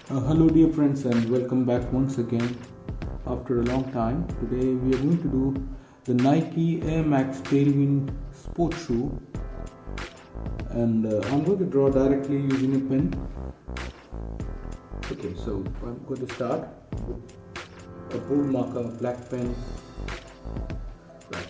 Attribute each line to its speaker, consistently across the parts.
Speaker 1: Hello, dear friends, and welcome back once again after a long time. Today, we are going to do the Nike Air Max Tailwind sports shoe, and I'm going to draw directly using a pen. Okay, so I'm going to start with a bold marker, black pen. Right.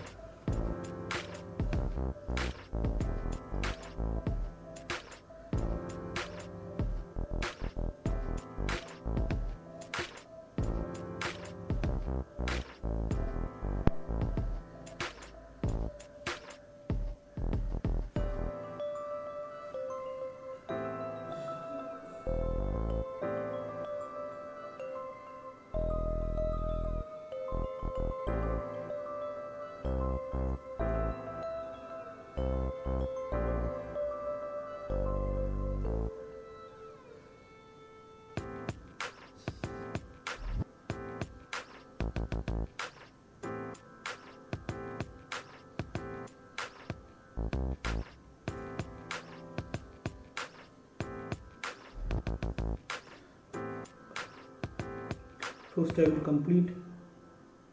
Speaker 1: First, I will complete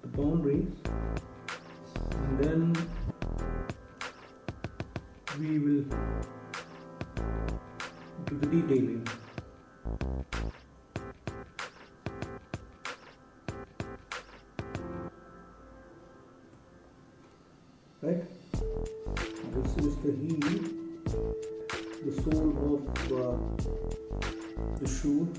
Speaker 1: the boundaries, and then we will do the detailing. Right? This is the heel, the sole of the shoe.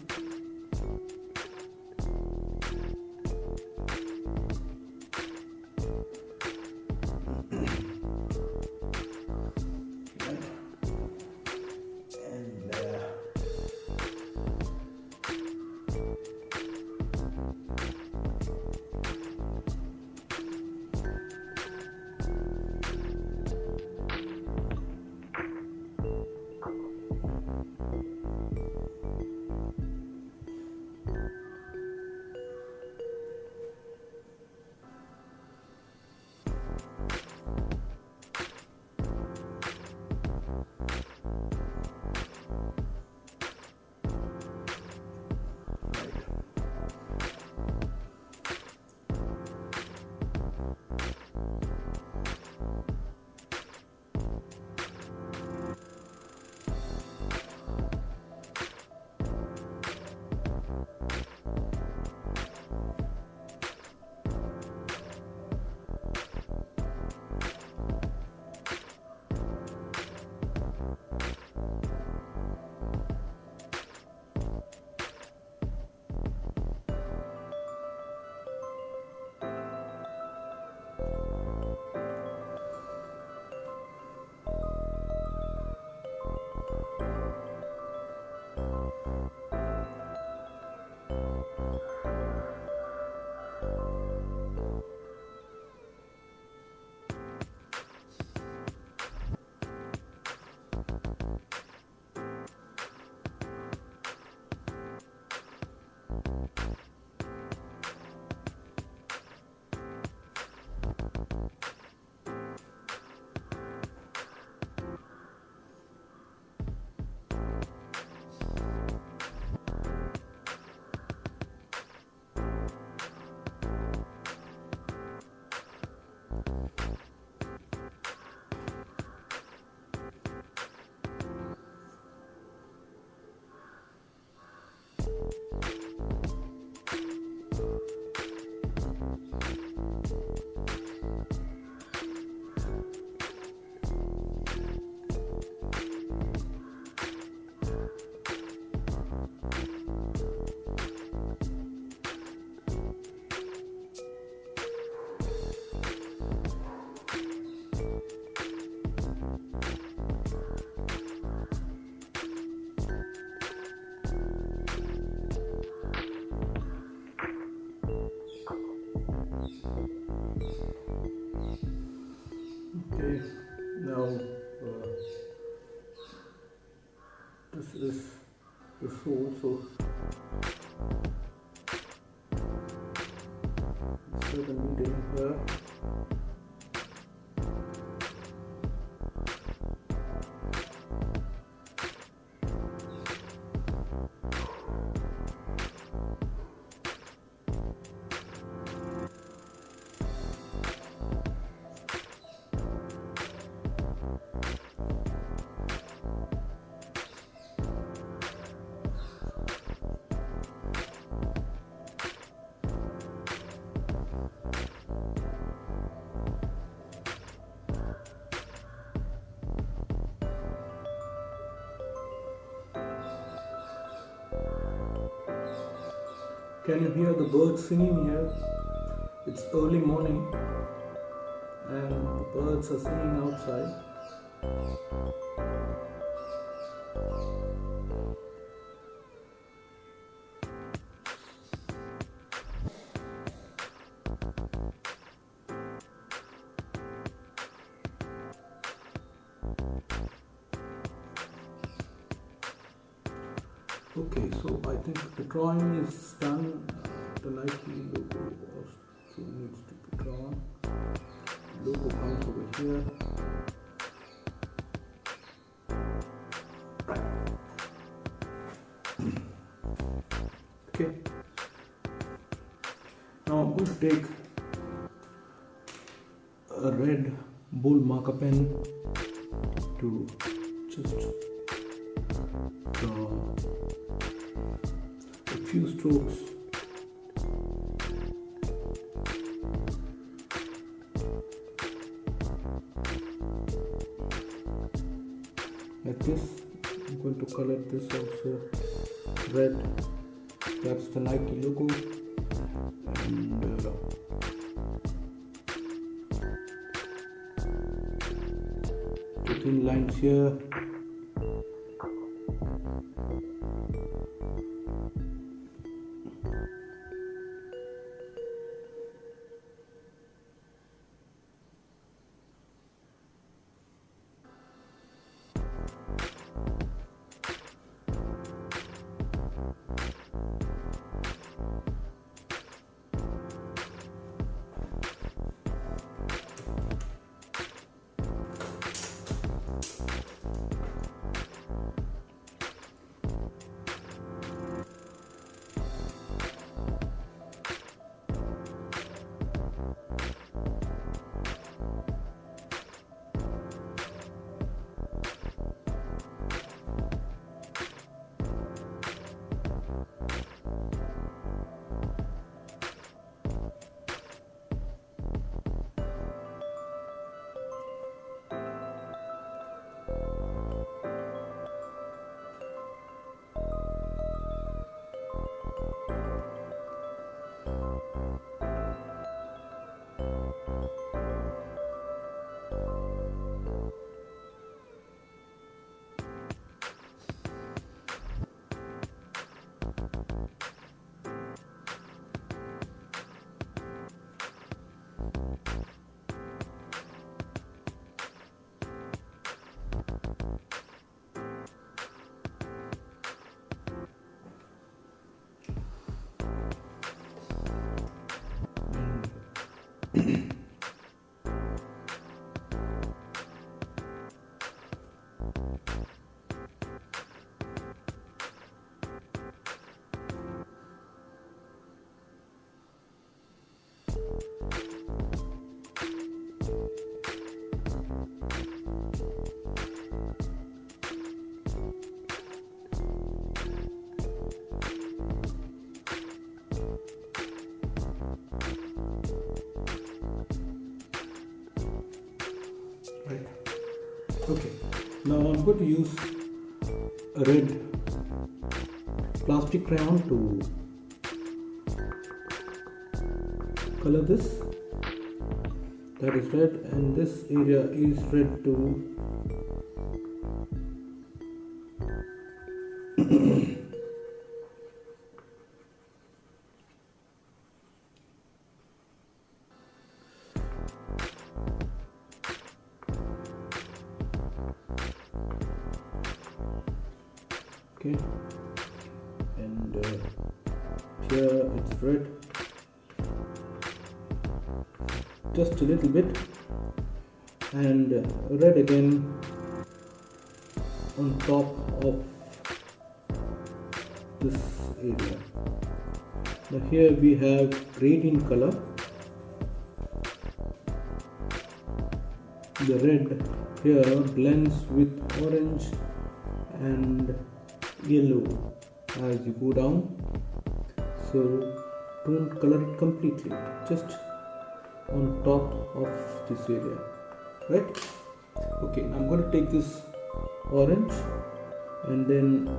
Speaker 1: Okay, now this is the sole, so insert the needle here. Can you hear the birds singing here? It's early morning and the birds are singing outside. Okay, so I think the drawing is done. The Nike logo also needs to be drawn. Logo comes over here. Right. Okay. Now I'm going to take a red bull marker pen to just draw a few strokes. Like this. I'm going to color this also red. That's the Nike logo, and 15 lines here. Right. Okay. Now I'm going to use a red plastic crayon to color this. That is red, and this area is red too. Okay, and here it's red, just a little bit, and red again on top of this area. Now here we have gradient color. The red here blends with orange and yellow as you go down, so don't color it completely, just on top of this area, right? Okay, I'm going to take this orange and then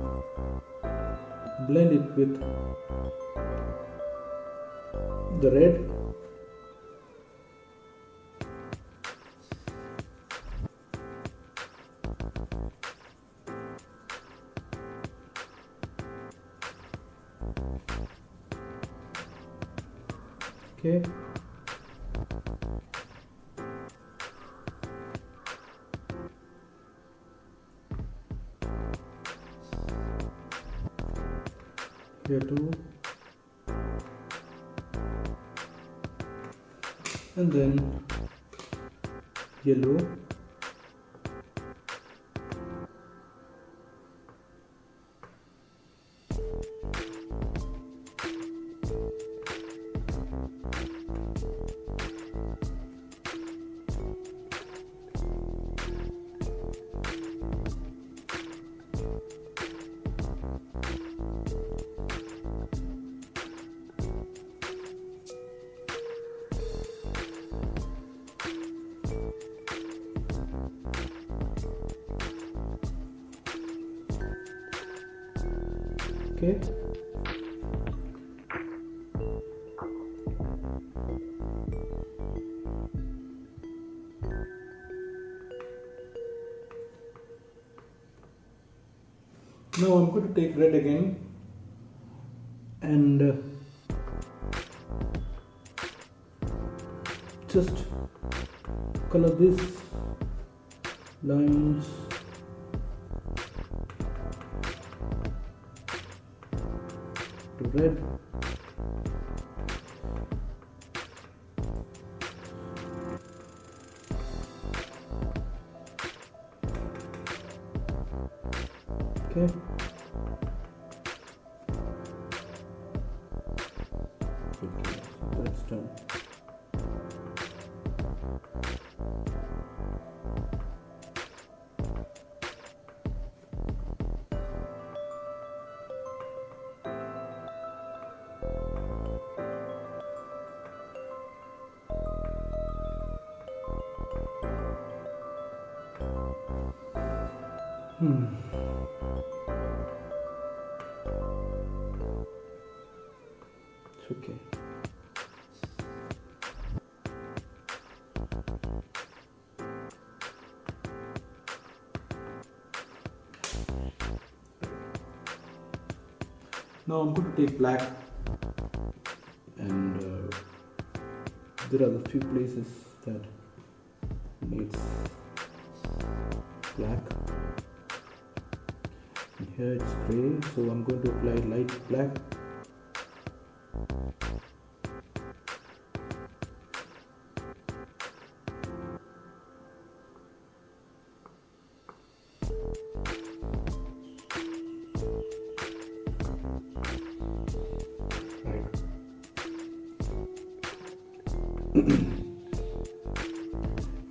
Speaker 1: blend it with the red, okay, here too, and then yellow, okay, now I'm going to take red again and just color this lines to red, okay, that's done. It's okay. Now I'm going to take black, and there are a few places that needs black. And here it's gray, so I'm going to apply light black.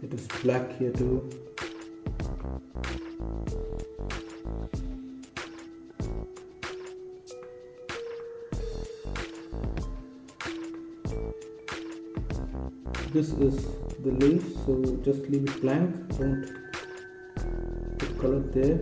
Speaker 1: It is black here too. This is the lace, so just leave it blank, don't put color there.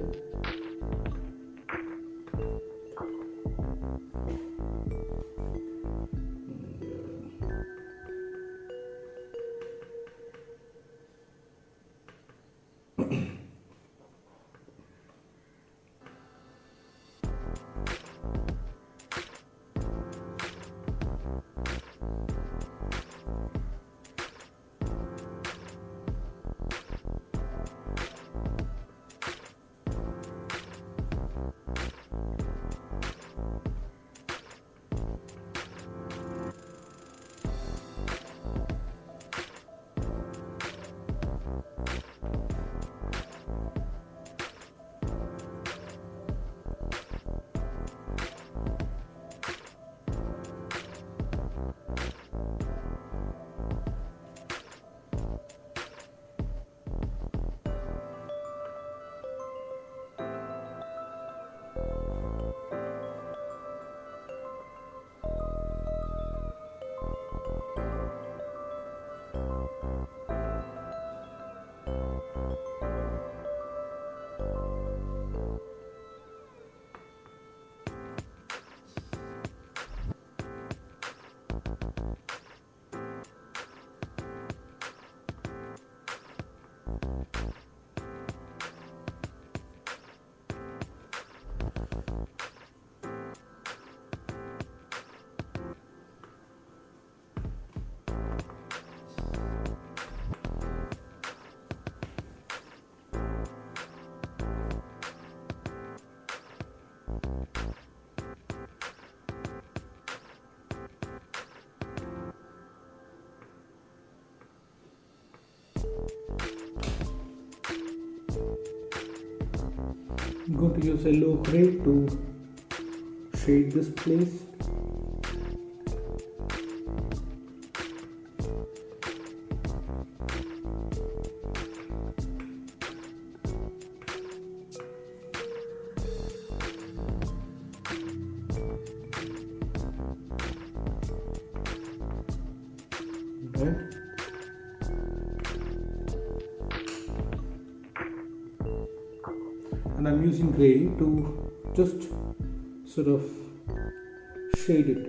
Speaker 1: I'm going to use yellow gray to shade this place. Right. And I'm using gray to just sort of shade it.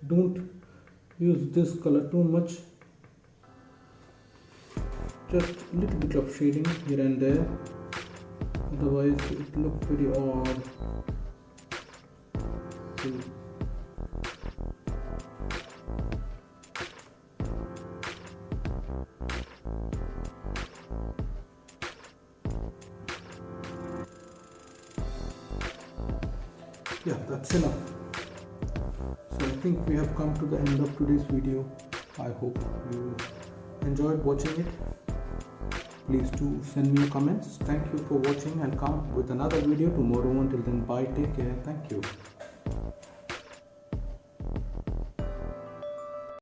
Speaker 1: Don't use this color too much, just a little bit of shading here and there, otherwise it looks very odd. So, yeah, that's enough. So I think we have come to the end of today's video. I hope you enjoyed watching it. Please do send me your comments. Thank you for watching. I'll come with another video tomorrow. Until then, bye, take care, thank you.